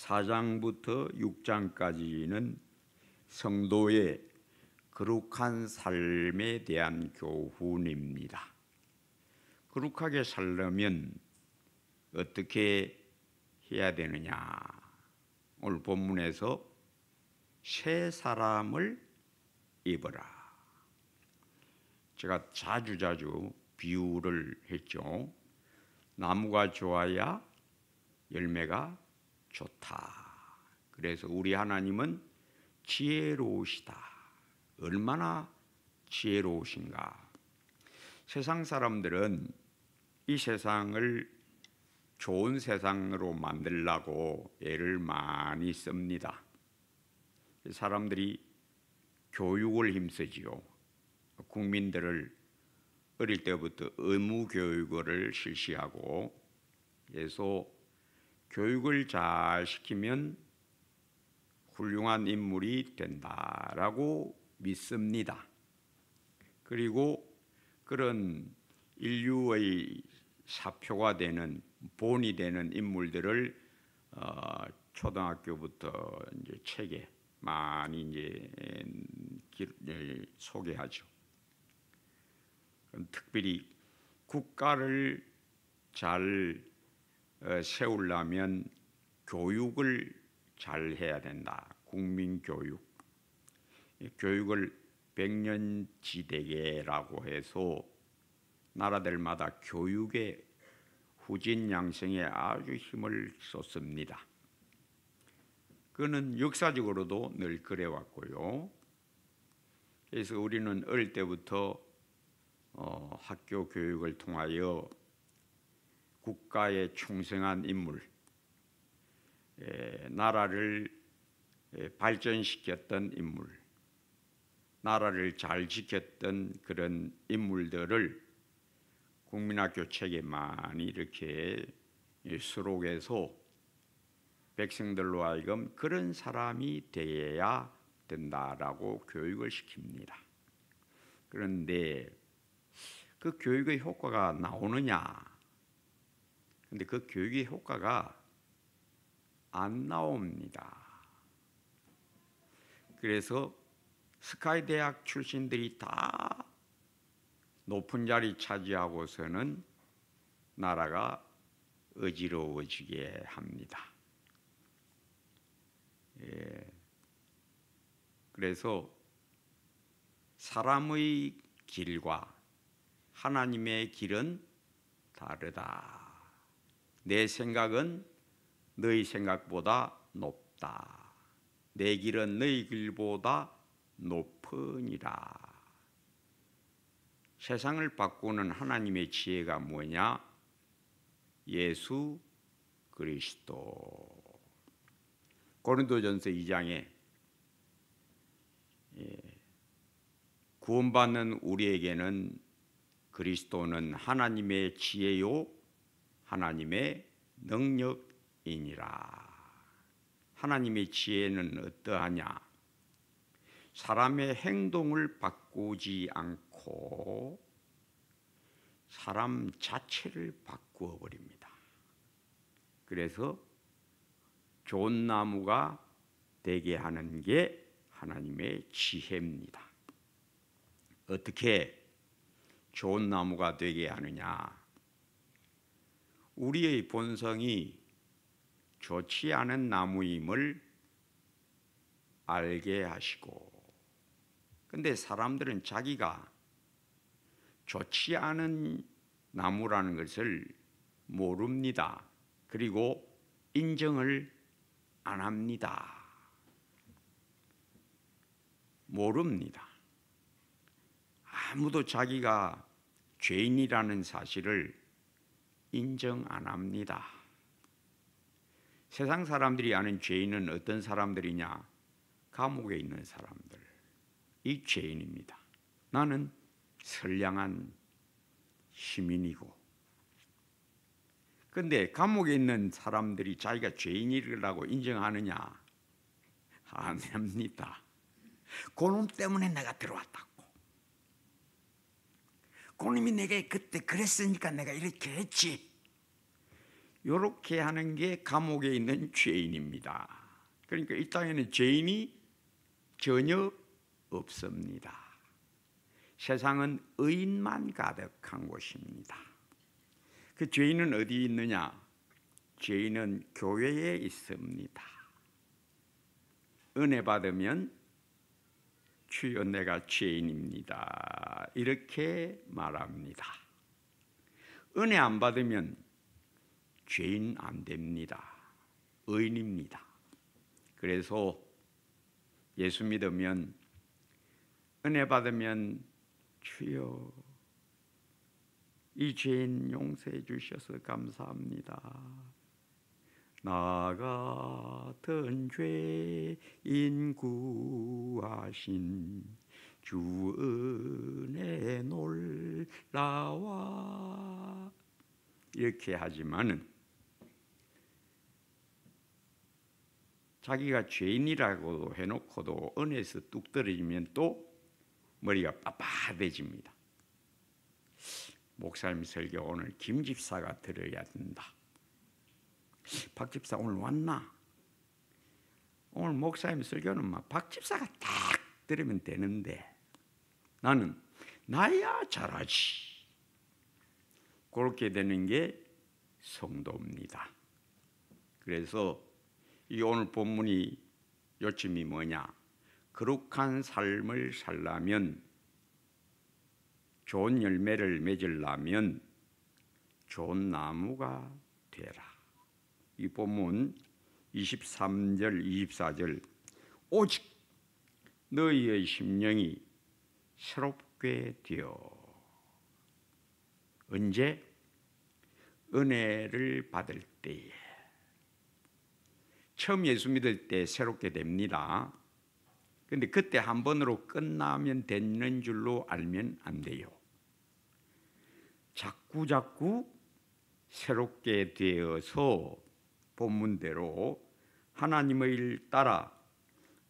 4장부터 6장까지는 성도의 거룩한 삶에 대한 교훈입니다. 거룩하게 살려면 어떻게 해야 되느냐? 오늘 본문에서 새 사람을 입어라. 제가 자주 비유를 했죠. 나무가 좋아야 열매가 좋다. 그래서 우리 하나님은 지혜로우시다. 얼마나 지혜로우신가. 세상 사람들은 이 세상을 좋은 세상으로 만들려고 애를 많이 씁니다. 사람들이 교육을 힘쓰지요. 국민들을 어릴 때부터 의무 교육을 실시하고, 그래서 교육을 잘 시키면 훌륭한 인물이 된다라고 믿습니다. 그리고 그런 인류의 사표가 되는, 본이 되는 인물들을 초등학교부터 이제 책에 많이 이제 소개하죠. 특별히 국가를 잘 세우려면 교육을 잘 해야 된다. 국민교육. 교육을 백년지대계라고 해서 나라들마다 교육의 후진 양성에 아주 힘을 쏟습니다. 그는 역사적으로도 늘 그래왔고요. 그래서 우리는 어릴 때부터 학교 교육을 통하여 국가에 충성한 인물, 나라를 발전시켰던 인물, 나라를 잘 지켰던 그런 인물들을 국민학교 책에 많이 이렇게 수록해서 백성들로 하여금 그런 사람이 되어야 된다라고 교육을 시킵니다. 그런데 그 교육의 효과가 나오느냐? 근데 그 교육의 효과가 안 나옵니다. 그래서 스카이 대학 출신들이 다 높은 자리 차지하고서는 나라가 어지러워지게 합니다. 그래서 사람의 길과 하나님의 길은 다르다. 내 생각은 너희 생각보다 높다. 내 길은 너희 길보다 높으니라. 세상을 바꾸는 하나님의 지혜가 뭐냐? 예수 그리스도. 고린도전서 2장에 구원받는 우리에게는 그리스도는 하나님의 지혜요 하나님의 능력이니라. 하나님의 지혜는 어떠하냐? 사람의 행동을 바꾸지 않고 사람 자체를 바꾸어 버립니다. 그래서 좋은 나무가 되게 하는 게 하나님의 지혜입니다. 어떻게 좋은 나무가 되게 하느냐? 우리의 본성이 좋지 않은 나무임을 알게 하시고, 근데 사람들은 자기가 좋지 않은 나무라는 것을 모릅니다. 그리고 인정을 안 합니다. 모릅니다. 아무도 자기가 죄인이라는 사실을 인정 안 합니다. 세상 사람들이 아는 죄인은 어떤 사람들이냐? 감옥에 있는 사람들. 이 죄인입니다. 나는 선량한 시민이고. 그런데 감옥에 있는 사람들이 자기가 죄인이라고 인정하느냐? 안 합니다. 그놈 때문에 내가 들어왔다고. 그놈이 내게 그때 그랬으니까 내가 이렇게 했지. 이렇게 하는 게 감옥에 있는 죄인입니다. 그러니까 이 땅에는 죄인이 전혀 없습니다. 세상은 의인만 가득한 곳입니다. 그 죄인은 어디 있느냐? 죄인은 교회에 있습니다. 은혜 받으면 주여 내가 죄인입니다, 이렇게 말합니다. 은혜 안 받으면 죄인 안 됩니다. 의인입니다. 그래서 예수 믿으면, 은혜 받으면 주여 이 죄인 용서해 주셔서 감사합니다. 나 같은 죄인 구하신 주 은혜 놀라와, 이렇게 하지만은 자기가 죄인이라고 해놓고도 은혜에서 뚝 떨어지면 또 머리가 빳빳해집니다. 목사님 설교 오늘 김 집사가 들어야 된다. 박 집사 오늘 왔나? 오늘 목사님 설교는 막 박 집사가 딱 들으면 되는데 나는 나야 잘하지. 그렇게 되는 게 성도입니다. 그래서 이 오늘 본문이 요점이 뭐냐? 거룩한 삶을 살려면, 좋은 열매를 맺으려면 좋은 나무가 되라. 이 본문 23절 24절, 오직 너희의 심령이 새롭게 되어. 언제? 은혜를 받을 때에. 처음 예수 믿을 때 새롭게 됩니다. 그런데 그때 한 번으로 끝나면 되는 줄로 알면 안 돼요. 자꾸 새롭게 되어서 본문대로 하나님의 일 따라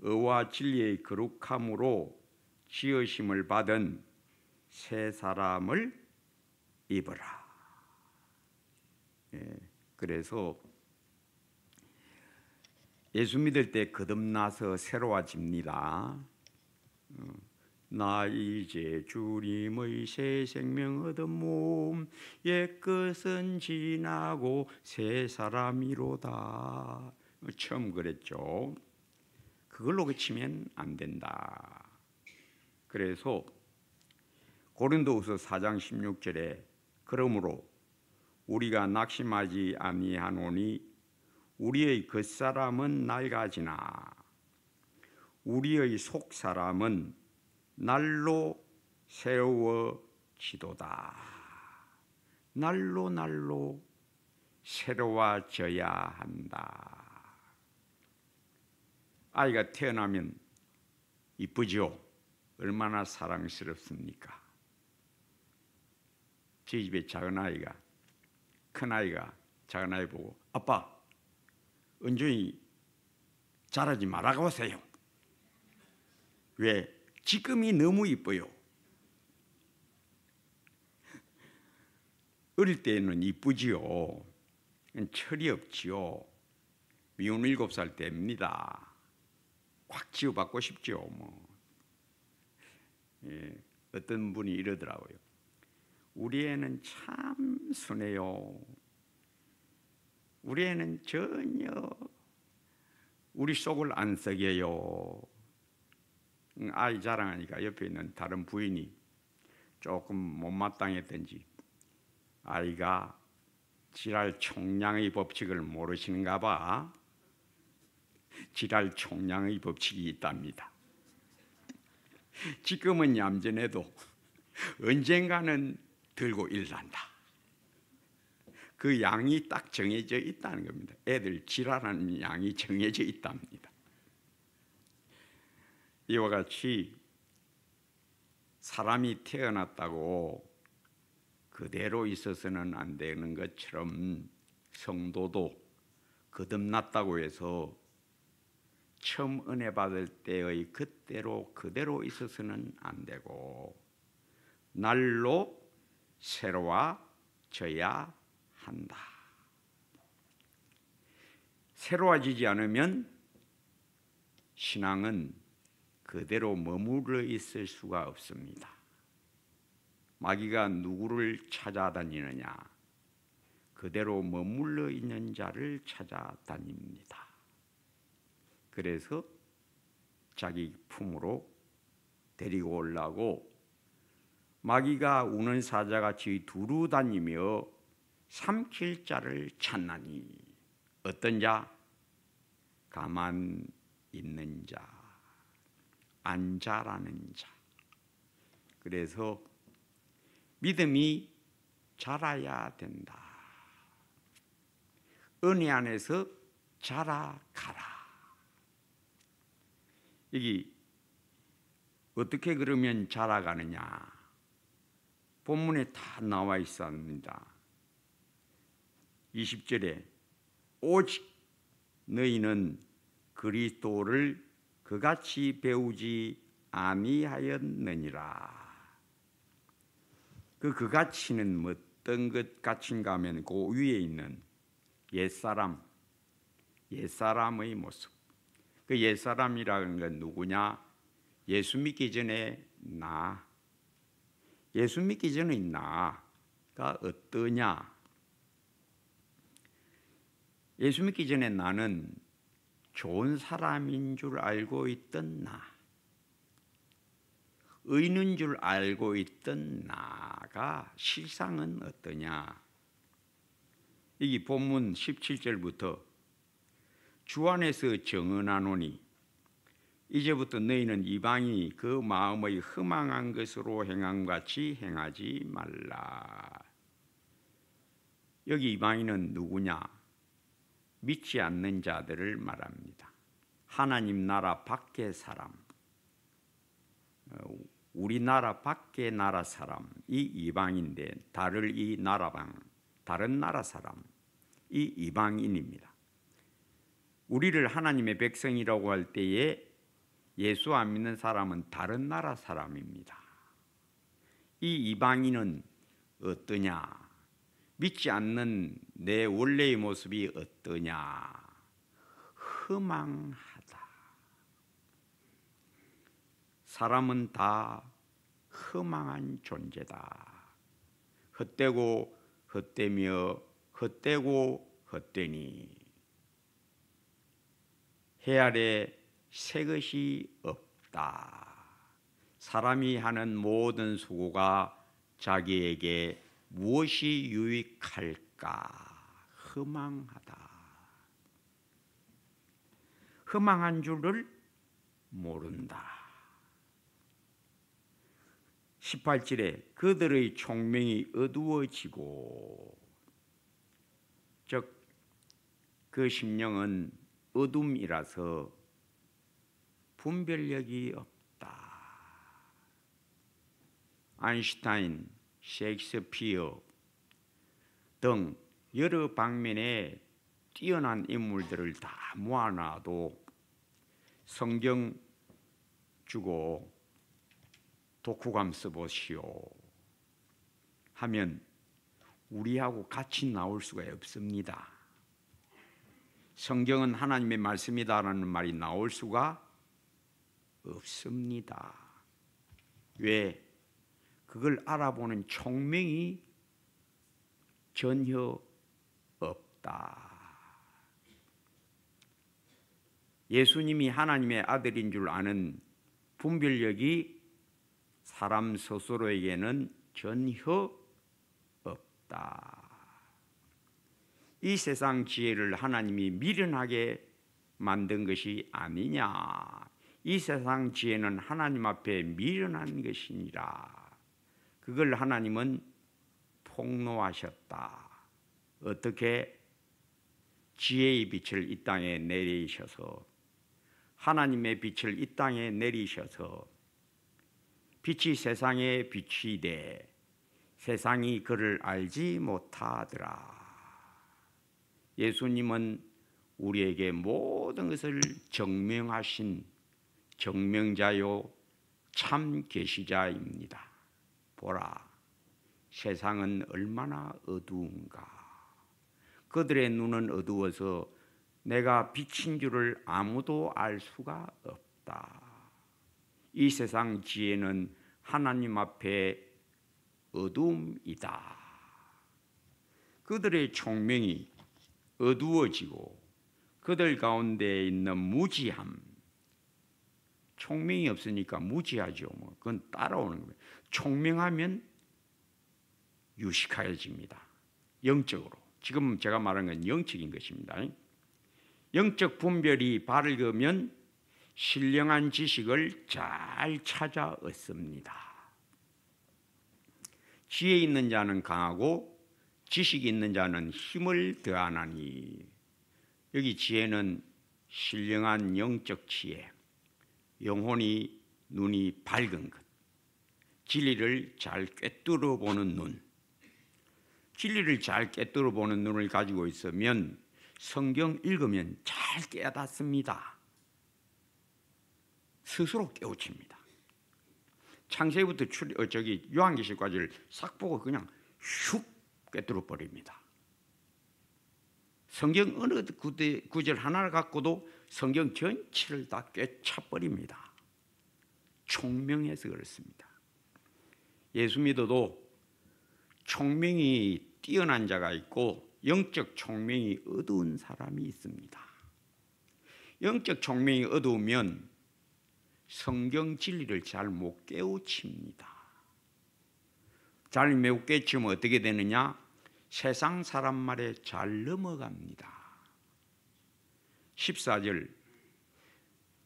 의와 진리의 거룩함으로 지으심을 받은 새 사람을 입어라. 그래서 예수 믿을 때 거듭나서 새로워집니다. 나 이제 주님의 새 생명 얻은 몸, 옛것은 지나고 새 사람이로다. 처음 그랬죠. 그걸로 그치면 안 된다. 그래서 고린도후서 4장 16절에 그러므로 우리가 낙심하지 아니하노니 우리의 겉사람은 낡아지나 우리의 속사람은 날로 새로워지도다. 날로 새로워져야 한다. 아이가 태어나면 이쁘죠? 얼마나 사랑스럽습니까? 저희 집에 작은 아이가, 큰 아이가 작은 아이 보고 아빠, 은준이 자라지 말라고 하세요. 왜? 지금이 너무 이뻐요. 어릴 때는 이쁘지요. 철이 없지요. 미운 7살 때입니다. 꽉 지어받고 싶죠. 어떤 분이 이러더라고요. 우리 애는 참 순해요. 우리 애는 전혀 우리 속을 안 썩여요. 아이 자랑하니까 옆에 있는 다른 부인이 조금 못마땅했던지 아이가 지랄 총량의 법칙을 모르시는가 봐. 지랄 총량의 법칙이 있답니다. 지금은 얌전해도 언젠가는 들고 일난다. 그 양이 딱 정해져 있다는 겁니다. 애들 지랄하는 양이 정해져 있답니다. 이와 같이 사람이 태어났다고 그대로 있어서는 안 되는 것처럼 성도도 거듭났다고 해서 처음 은혜 받을 때의 그대로 있어서는 안 되고 날로 새로워져야 한다. 새로워지지 않으면 신앙은 그대로 머물러 있을 수가 없습니다. 마귀가 누구를 찾아다니느냐? 그대로 머물러 있는 자를 찾아다닙니다. 그래서 자기 품으로 데리고 오려고 마귀가 우는 사자같이 두루 다니며 삼킬 자를 찾나니. 어떤 자? 가만 있는 자, 안 자라는 자. 그래서 믿음이 자라야 된다. 은혜 안에서 자라가라. 이게 어떻게 그러면 자라가느냐? 본문에 다 나와 있습니다. 20절에 오직 너희는 그리스도를 그같이 배우지 아니하였느니라. 그같이는 어떤 것 같인가 하면 그 위에 있는 옛사람의 모습. 그 옛사람이라는 건 누구냐? 예수 믿기 전에 나. 예수 믿기 전의 나가 어떠냐? 예수 믿기 전에 나는 좋은 사람인 줄 알고 있던 나, 의인인 줄 알고 있던 나가 실상은 어떠냐? 이게 본문 17절부터 주 안에서 정언하노니 이제부터 너희는 이방인이 그 마음의 허망한 것으로 행함같이 행하지 말라. 여기 이방인은 누구냐? 믿지 않는 자들을 말합니다. 하나님 나라 밖의 사람, 우리나라 밖의 나라 사람이 이방인인데 다른 나라 사람이 이방인입니다. 우리를 하나님의 백성이라고 할 때에 예수 안 믿는 사람은 다른 나라 사람입니다. 이 이방인은 어떠냐? 믿지 않는 내 원래의 모습이 어떠냐? 허망하다. 사람은 다 허망한 존재다. 헛되고 헛되며 헛되고 헛되니 해 아래 새 것이 없다. 사람이 하는 모든 수고가 자기에게 무엇이 유익할까? 허망하다. 허망한 줄을 모른다. 18절에 그들의 총명이 어두워지고, 즉 그 심령은 어둠이라서 분별력이 없다. 아인슈타인, 셰익스피어 등 여러 방면에 뛰어난 인물들을 다 모아놔도 성경 주고 독후감 써보시오 하면 우리하고 같이 나올 수가 없습니다. 성경은 하나님의 말씀이다라는 말이 나올 수가 없습니다. 왜? 그걸 알아보는 총명이 전혀 없다. 예수님이 하나님의 아들인 줄 아는 분별력이 사람 스스로에게는 전혀 없다. 이 세상 지혜를 하나님이 미련하게 만든 것이 아니냐? 이 세상 지혜는 하나님 앞에 미련한 것이니라. 그걸 하나님은 폭로하셨다. 어떻게? 지혜의 빛을 이 땅에 내리셔서, 하나님의 빛을 이 땅에 내리셔서 빛이 세상에 빛이 돼 세상이 그를 알지 못하더라. 예수님은 우리에게 모든 것을 증명하신 증명자요 참 계시자입니다. 보라, 세상은 얼마나 어두운가. 그들의 눈은 어두워서 내가 빛인 줄을 아무도 알 수가 없다. 이 세상 지혜는 하나님 앞에 어둠이다. 그들의 총명이 어두워지고 그들 가운데 있는 무지함, 총명이 없으니까 무지하죠. 그건 따라오는 거예요. 총명하면 유식하여집니다. 영적으로. 지금 제가 말한 건 영적인 것입니다. 영적 분별이 밝으면 신령한 지식을 잘 찾아 얻습니다. 지혜 있는 자는 강하고 지식이 있는 자는 힘을 더하나니. 여기 지혜는 신령한 영적 지혜, 영혼이 눈이 밝은 것, 진리를 잘 꿰뚫어 보는 눈. 진리를 잘 꿰뚫어 보는 눈을 가지고 있으면 성경 읽으면 잘 깨닫습니다. 스스로 깨우칩니다. 창세기부터 요한계시까지를 싹 보고 그냥 슉 꿰뚫어 버립니다. 성경 어느 구절 하나를 갖고도 성경 전체를 다 꿰차 버립니다. 총명해서 그렇습니다. 예수 믿어도 총명이 뛰어난 자가 있고 영적 총명이 어두운 사람이 있습니다. 영적 총명이 어두우면 성경 진리를 잘 못 깨우칩니다. 잘 못 깨우치면 어떻게 되느냐? 세상 사람 말에 잘 넘어갑니다. 14절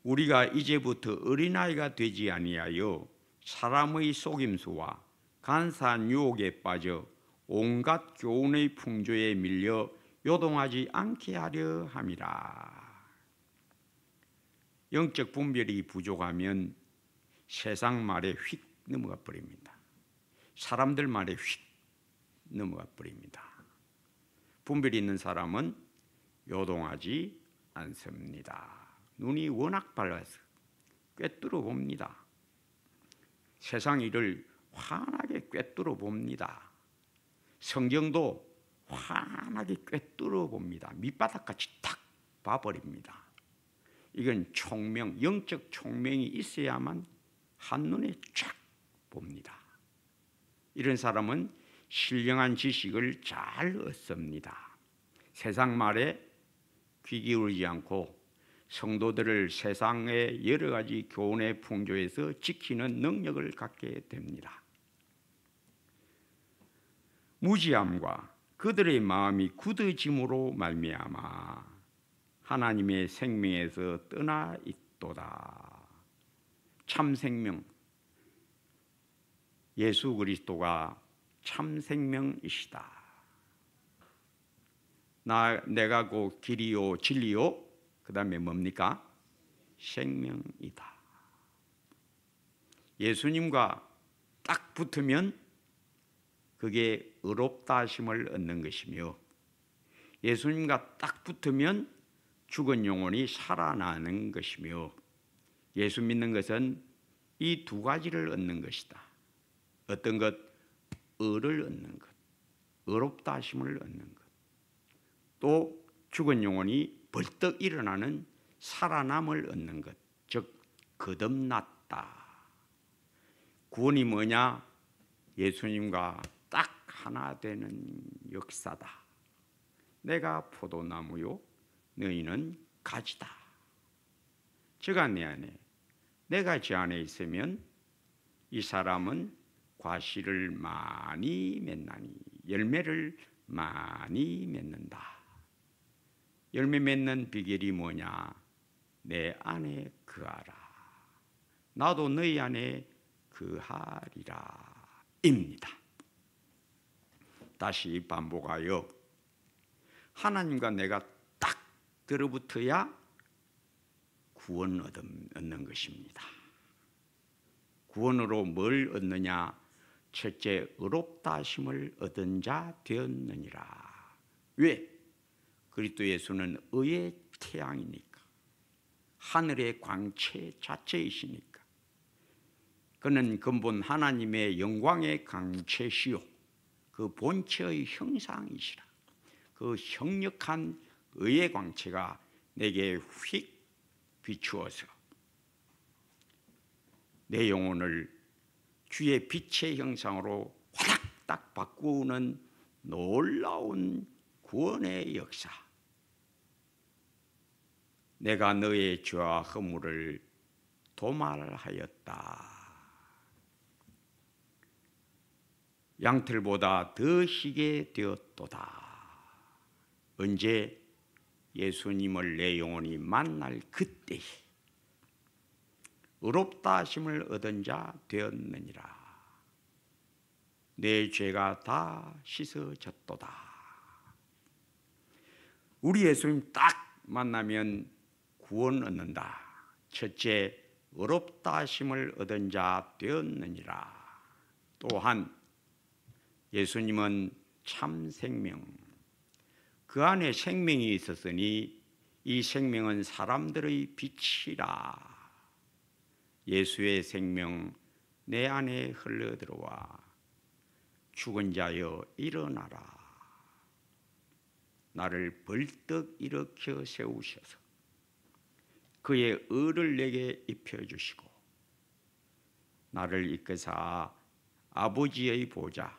우리가 이제부터 어린아이가 되지 아니하여 사람의 속임수와 간사한 유혹에 빠져 온갖 교훈의 풍조에 밀려 요동하지 않게 하려 함이라. 영적 분별이 부족하면 세상 말에 휙 넘어가 버립니다. 사람들 말에 휙 넘어가 버립니다. 분별이 있는 사람은 요동하지 않습니다. 눈이 워낙 밝아서 꿰뚫어 봅니다. 세상 일을 환하게 꿰뚫어 봅니다. 성경도 환하게 꿰뚫어 봅니다. 밑바닥같이 탁 봐버립니다. 이건 총명, 영적 총명이 있어야만 한눈에 쫙 봅니다. 이런 사람은 신령한 지식을 잘 얻습니다. 세상 말에 귀 기울이지 않고 성도들을 세상의 여러 가지 교훈의 풍조에서 지키는 능력을 갖게 됩니다. 무지함과 그들의 마음이 굳어짐으로 말미암아 하나님의 생명에서 떠나 있도다. 참 생명, 예수 그리스도가 참 생명이시다. 내가 곧 길이요 진리요 그 다음에 뭡니까? 생명이다. 예수님과 딱 붙으면 그게 의롭다 하심을 얻는 것이며 예수님과 딱 붙으면 죽은 영혼이 살아나는 것이며 예수 믿는 것은 이 두 가지를 얻는 것이다. 어떤 것? 의를 얻는 것, 의롭다 하심을 얻는 것. 또 죽은 영혼이 벌떡 일어나는 살아남을 얻는 것, 즉 거듭났다. 구원이 뭐냐? 예수님과 딱 하나 되는 역사다. 내가 포도나무요 너희는 가지다. 저가 내 안에, 내가 저 안에 있으면 이 사람은 과실을 많이 맺나니, 열매를 많이 맺는다. 열매 맺는 비결이 뭐냐? 내 안에 거하라. 나도 너희 안에 거하리라 입니다. 다시 반복하여 하나님과 내가 딱 들어붙어야 구원 얻는 것입니다. 구원으로 뭘 얻느냐? 첫째, 의롭다 하심을 얻은 자 되었느니라. 왜? 그리스도 예수는 의의 태양이니까, 하늘의 광채 자체이시니까. 그는 근본 하나님의 영광의 광채시요 그 본체의 형상이시라. 그 형력한 의의 광채가 내게 휙 비추어서 내 영혼을 주의 빛의 형상으로 화닥딱 바꾸는 놀라운 구원의 역사. 내가 너의 죄와 허물을 도말하였다. 양털보다 더 희게 되었도다. 언제? 예수님을 내 영혼이 만날 그때에 의롭다 하심을 얻은 자 되었느니라. 내 죄가 다 씻어졌도다. 우리 예수님 딱 만나면 구원 얻는다. 첫째, 의롭다 하심을 얻은 자 되었느니라. 또한 예수님은 참 생명, 그 안에 생명이 있었으니 이 생명은 사람들의 빛이라. 예수의 생명 내 안에 흘러들어와 죽은 자여 일어나라. 나를 벌떡 일으켜 세우셔서 그의 의를 내게 입혀주시고 나를 이끄사 아버지의 보좌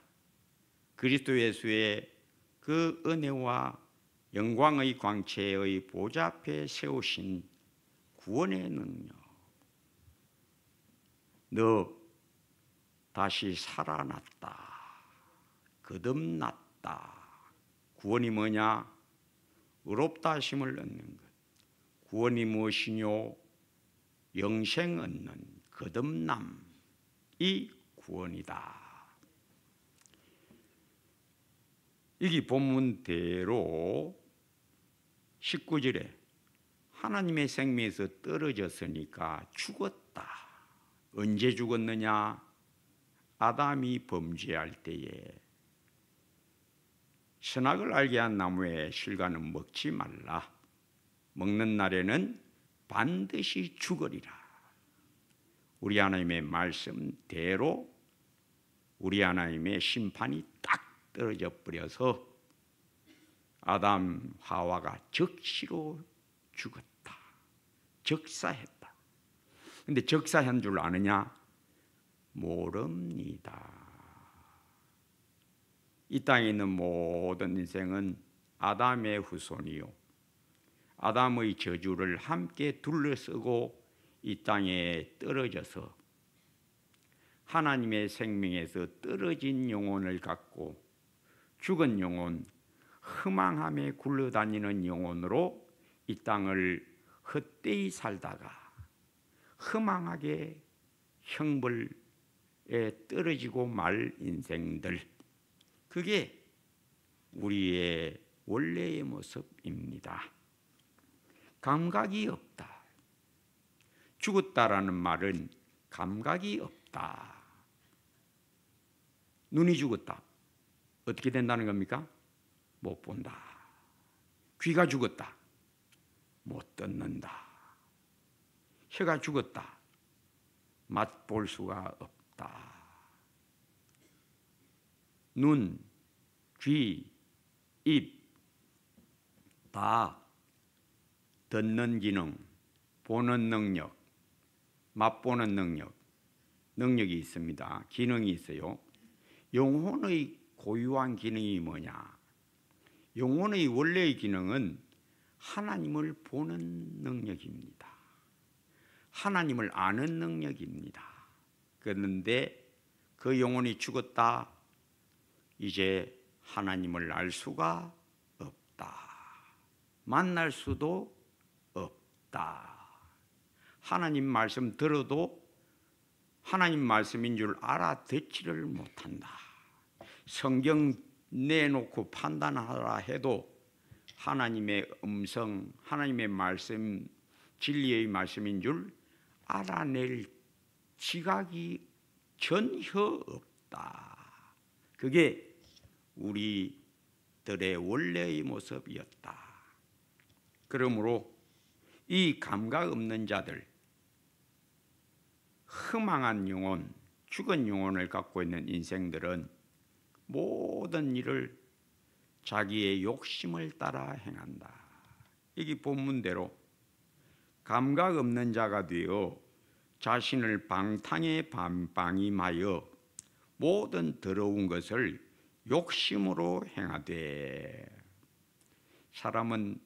그리스도 예수의 그 은혜와 영광의 광채의 보좌 앞에 세우신 구원의 능력. 너 다시 살아났다. 거듭났다. 구원이 뭐냐? 의롭다 하심을 얻는 것. 구원이 무엇이뇨? 영생 얻는 거듭남. 이 구원이다. 여기 본문대로 19절에 하나님의 생명에서 떨어졌으니까 죽었다. 언제 죽었느냐? 아담이 범죄할 때에 선악을 알게 한 나무의 실과는 먹지 말라. 먹는 날에는 반드시 죽으리라. 우리 하나님의 말씀대로 우리 하나님의 심판이 딱 떨어져 버려서 아담 하와가 적시로 죽었다. 적사했다. 근데 적사한 줄 아느냐? 모릅니다. 이 땅에 있는 모든 인생은 아담의 후손이요 아담의 저주를 함께 둘러쓰고 이 땅에 떨어져서 하나님의 생명에서 떨어진 영혼을 갖고 죽은 영혼, 허망함에 굴러다니는 영혼으로 이 땅을 헛되이 살다가 허망하게 형벌에 떨어지고 말 인생들, 그게 우리의 원래의 모습입니다. 감각이 없다. 죽었다라는 말은 감각이 없다. 눈이 죽었다. 어떻게 된다는 겁니까? 못 본다. 귀가 죽었다. 못 듣는다. 혀가 죽었다. 맛볼 수가 없다. 눈, 귀, 입 다 듣는 기능, 보는 능력, 맛보는 능력이 있습니다. 기능이 있어요. 영혼의 고유한 기능이 뭐냐? 영혼의 원래의 기능은 하나님을 보는 능력입니다. 하나님을 아는 능력입니다. 그런데 그 영혼이 죽었다. 이제 하나님을 알 수가 없다. 만날 수도 없다. 하나님 말씀 들어도 하나님 말씀인 줄 알아듣지를 못한다. 성경 내놓고 판단하라 해도 하나님의 음성, 하나님의 말씀, 진리의 말씀인 줄 알아낼 지각이 전혀 없다. 그게 우리들의 원래의 모습이었다. 그러므로 이 감각 없는 자들, 허망한 영혼, 죽은 영혼을 갖고 있는 인생들은 모든 일을 자기의 욕심을 따라 행한다. 여기 본문대로 감각 없는 자가 되어 자신을 방탕에 방임하여 모든 더러운 것을 욕심으로 행하되. 사람은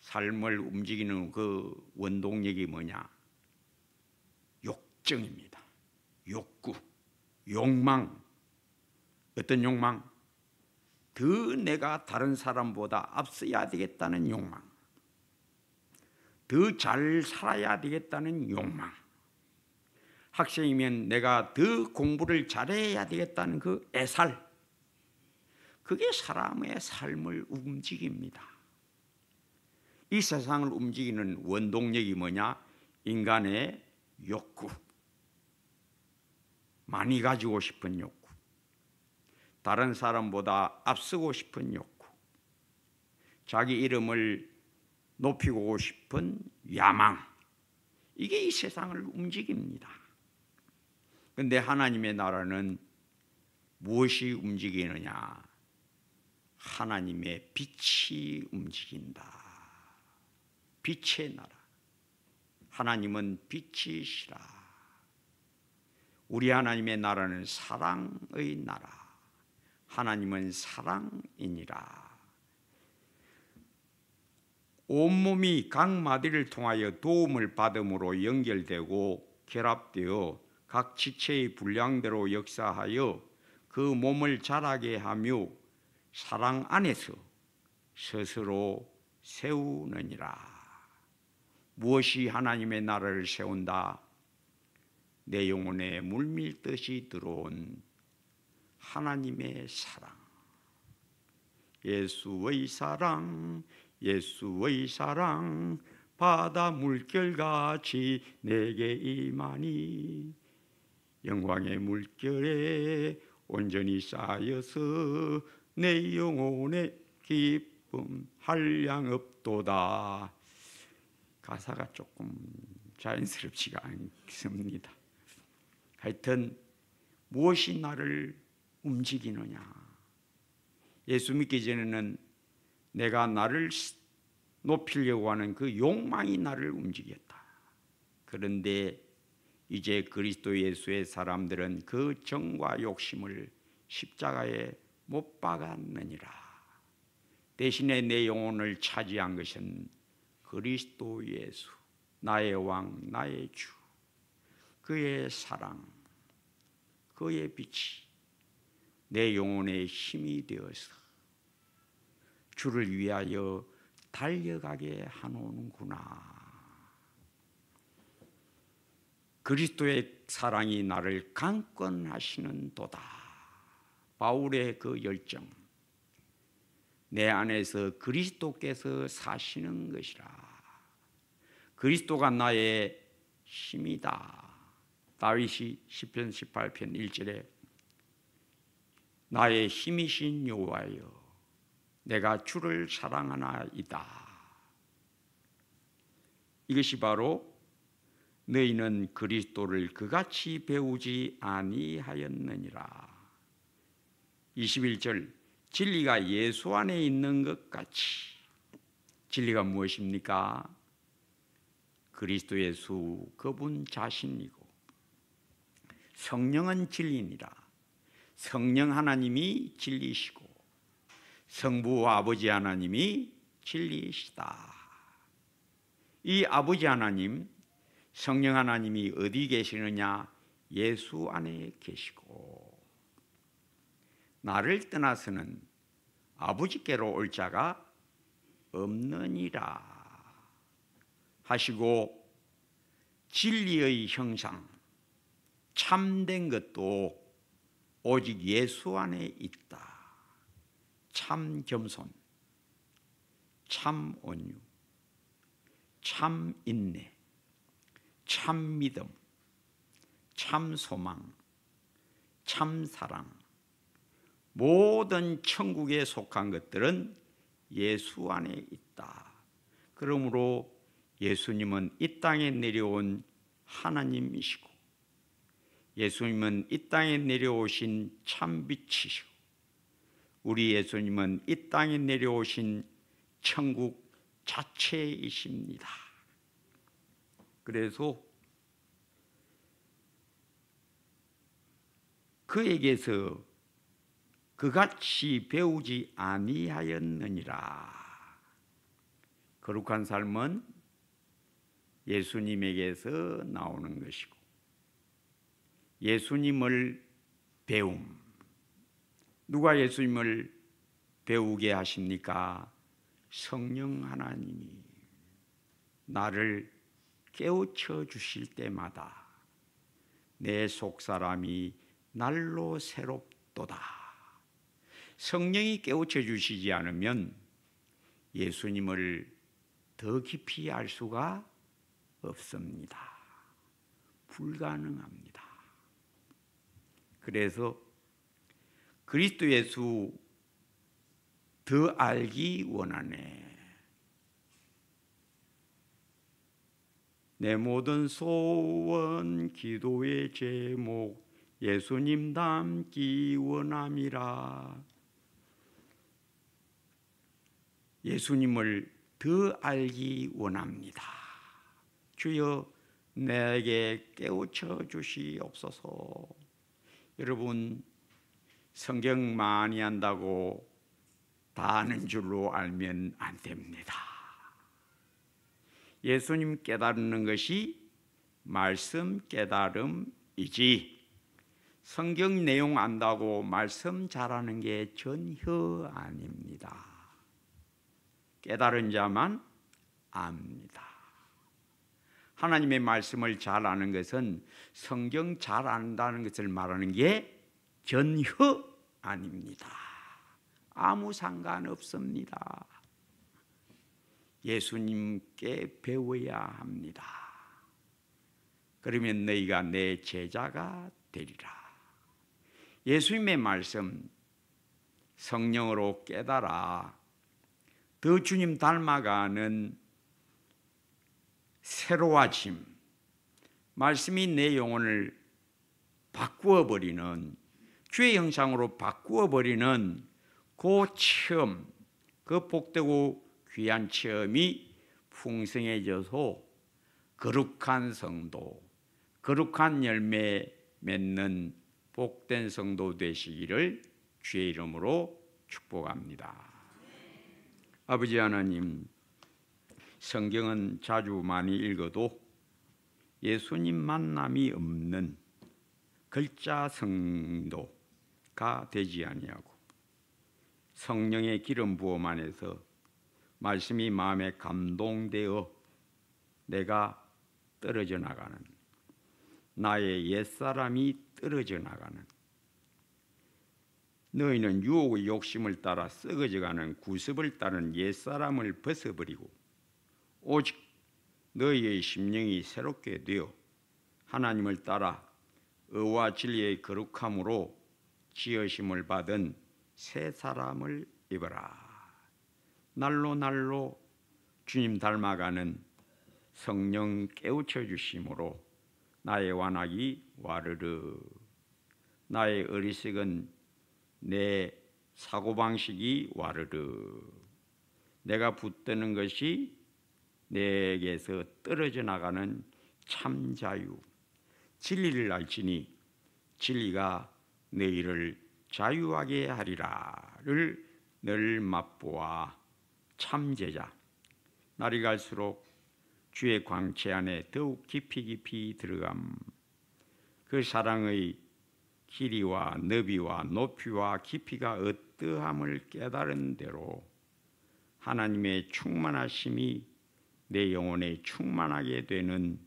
삶을 움직이는 그 원동력이 뭐냐? 욕정입니다. 욕구, 욕망. 어떤 욕망? 더 내가 다른 사람보다 앞서야 되겠다는 욕망, 더 잘 살아야 되겠다는 욕망, 학생이면 내가 더 공부를 잘해야 되겠다는 그 애살, 그게 사람의 삶을 움직입니다. 이 세상을 움직이는 원동력이 뭐냐? 인간의 욕구, 많이 가지고 싶은 욕구, 다른 사람보다 앞서고 싶은 욕구, 자기 이름을 높이고 싶은 야망, 이게 이 세상을 움직입니다. 그런데 하나님의 나라는 무엇이 움직이느냐? 하나님의 빛이 움직인다. 빛의 나라. 하나님은 빛이시라. 우리 하나님의 나라는 사랑의 나라. 하나님은 사랑이니라. 온몸이 각 마디를 통하여 도움을 받음으로 연결되고 결합되어 각 지체의 분량대로 역사하여 그 몸을 자라게 하며 사랑 안에서 스스로 세우느니라. 무엇이 하나님의 나라를 세운다? 내 영혼에 물밀듯이 들어온 하나님의 사랑. 예수의 사랑, 예수의 사랑, 바다 물결같이 내게 임하니 영광의 물결에 온전히 쌓여서 내 영혼의 기쁨 한량없도다. 가사가 조금 자연스럽지가 않습니다. 하여튼 무엇이 나를 움직이느냐? 예수 믿기 전에는 내가 나를 높이려고 하는 그 욕망이 나를 움직였다. 그런데 이제 그리스도 예수의 사람들은 그 정과 욕심을 십자가에 못 박았느니라. 대신에 내 영혼을 차지한 것은 그리스도 예수, 나의 왕, 나의 주, 그의 사랑, 그의 빛이 내 영혼의 힘이 되어서 주를 위하여 달려가게 하노는구나. 그리스도의 사랑이 나를 강권하시는 도다. 바울의 그 열정, 내 안에서 그리스도께서 사시는 것이라. 그리스도가 나의 힘이다. 다윗이 시편 18편 1절에 나의 힘이신 여호와여 내가 주를 사랑하나이다. 이것이 바로 너희는 그리스도를 그같이 배우지 아니하였느니라. 21절 진리가 예수 안에 있는 것 같이. 진리가 무엇입니까? 그리스도 예수 그분 자신이고 성령은 진리니라. 성령 하나님이 진리시고 성부 아버지 하나님이 진리시다. 이 아버지 하나님, 성령 하나님이 어디 계시느냐? 예수 안에 계시고 나를 떠나서는 아버지께로 올 자가 없느니라 하시고 진리의 형상, 참된 것도 오직 예수 안에 있다. 참 겸손, 참 온유, 참 인내, 참 믿음, 참 소망, 참 사랑, 모든 천국에 속한 것들은 예수 안에 있다. 그러므로 예수님은 이 땅에 내려온 하나님이시고 예수님은 이 땅에 내려오신 참빛이시고 우리 예수님은 이 땅에 내려오신 천국 자체이십니다. 그래서 그에게서 그같이 배우지 아니하였느니라. 거룩한 삶은 예수님에게서 나오는 것이고 예수님을 배움. 누가 예수님을 배우게 하십니까? 성령 하나님이 나를 깨우쳐 주실 때마다 내 속사람이 날로 새롭도다. 성령이 깨우쳐 주시지 않으면 예수님을 더 깊이 알 수가 없습니다. 불가능합니다. 그래서 그리스도 예수 더 알기 원하네. 내 모든 소원 기도의 제목 예수님 닮기 원함이라. 예수님을 더 알기 원합니다. 주여 내게 깨우쳐 주시옵소서. 여러분, 성경 많이 한다고 다 아는 줄로 알면 안 됩니다. 예수님 깨닫는 것이 말씀 깨달음이지 성경 내용 안다고 말씀 잘하는 게 전혀 아닙니다. 깨달은 자만 압니다. 하나님의 말씀을 잘 아는 것은 성경 잘 안다는 것을 말하는 게 전혀 아닙니다. 아무 상관없습니다. 예수님께 배워야 합니다. 그러면 너희가 내 제자가 되리라. 예수님의 말씀 성령으로 깨달아 더 주님 닮아가는 새로워짐, 말씀이 내 영혼을 바꾸어버리는, 주의 형상으로 바꾸어버리는 그 체험, 그 복되고 귀한 체험이 풍성해져서 거룩한 성도, 거룩한 열매 맺는 복된 성도 되시기를 주의 이름으로 축복합니다. 아버지 하나님, 성경은 자주 많이 읽어도 예수님 만남이 없는 글자 성도가 되지 아니하고 성령의 기름 부음 안에서 말씀이 마음에 감동되어 내가 떨어져 나가는, 나의 옛사람이 떨어져 나가는, 너희는 유혹의 욕심을 따라 썩어져가는 구습을 따른 옛사람을 벗어버리고 오직 너희의 심령이 새롭게 되어 하나님을 따라 의와 진리의 거룩함으로 지으심을 받은 새 사람을 입어라. 날로 날로 주님 닮아가는 성령 깨우쳐 주심으로 나의 완악이 와르르, 나의 어리석은 내 사고방식이 와르르, 내가 붙드는 것이 내게서 떨어져 나가는 참 자유, 진리를 알지니 진리가 너희를 자유하게 하리라를 늘 맛보아 참 제자, 날이 갈수록 주의 광채 안에 더욱 깊이 들어감, 그 사랑의 길이와 너비와 높이와 깊이가 어떠함을 깨달은 대로 하나님의 충만하심이 내 영혼에 충만하게 되는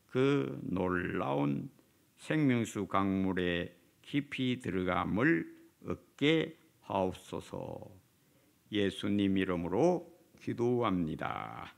그 놀라운 생명수 강물에 깊이 들어감을 얻게 하옵소서. 예수님 이름으로 기도합니다.